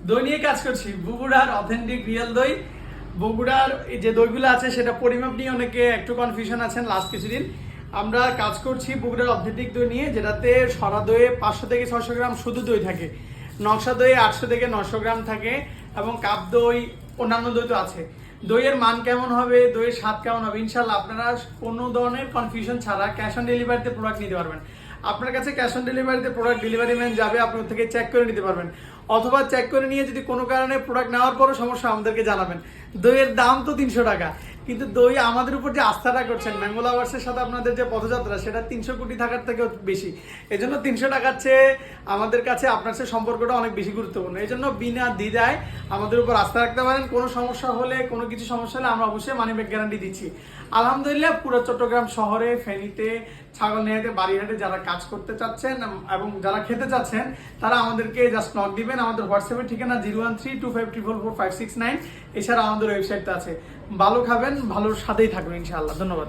দই নিয়ে কাজ করছি, বগুড়ার অথেন্টিক রিয়েল দই। বগুড়ার যে দইগুলো আছে সেটা পরিমাপ নিয়ে অনেকে একটু কনফিউশন আছেন লাস্ট কিছুদিন। আমরা কাজ করছি বগুড়ার অথেন্টিক দই নিয়ে, যেটাতে সরা দইয়ে 500 থেকে 600 গ্রাম শুধু দই থাকে, নকশা দইয়ে 800 থেকে 900 গ্রাম থাকে, এবং কাপ দই অন্যান্য দই তো আছে। দইয়ের মান কেমন হবে, দইয়ের স্বাদ কেমন হবে, ইনশাল্লাহ আপনারা কোনো ধরনের কনফিউশন ছাড়া ক্যাশ অন ডেলিভারিতে প্রোডাক্ট নিতে পারবেন। আপনার কাছে ক্যাশ অন ডেলিভারিতে প্রোডাক্ট ডেলিভারি ম্যান যাবে, আপনি ওর থেকে চেক করে নিতে পারবেন, অথবা চেক করে নিয়ে যদি কোনো কারণে প্রোডাক্ট নেওয়ার পরও সমস্যা আমাদেরকে জানাবেন। দইয়ের দাম তো 300 টাকা, কিন্তু দই আমাদের উপর যে আস্থাটা করছেন, ম্যাঙ্গো লাভার্সের সাথে আপনাদের যে পথযাত্রা, সেটা 300 কোটি টাকার থেকেও বেশি। এই জন্য 300 টাকার চেয়ে আমাদের কাছে আপনার সাথে সম্পর্কটা অনেক বেশি গুরুত্বপূর্ণ। এই জন্য বিনা দ্বিধায় আমাদের উপর আস্থা রাখতে পারেন। কোনো সমস্যা হলে, কোনো কিছু সমস্যা হলে আমরা অবশ্যই মানি ব্যাক গ্যারান্টি দিচ্ছি। আলহামদুলিল্লাহ পুরো চট্টগ্রাম শহরে, ফেনীতে, ছাগলনাইয়াতে, বাড়িঘাটে যারা কাজ করতে চাচ্ছেন এবং যারা খেতে চাচ্ছেন, তারা আমাদেরকে জাস্ট নক দিবেন। আমাদের হোয়াটসঅ্যাপের ঠিকানা 01325444569। এছাড়া আমাদের ওয়েবসাইটটা আছে। ভালো খাবেন, ভালোর সাথেই থাকবেন ইনশাআল্লাহ। ধন্যবাদ।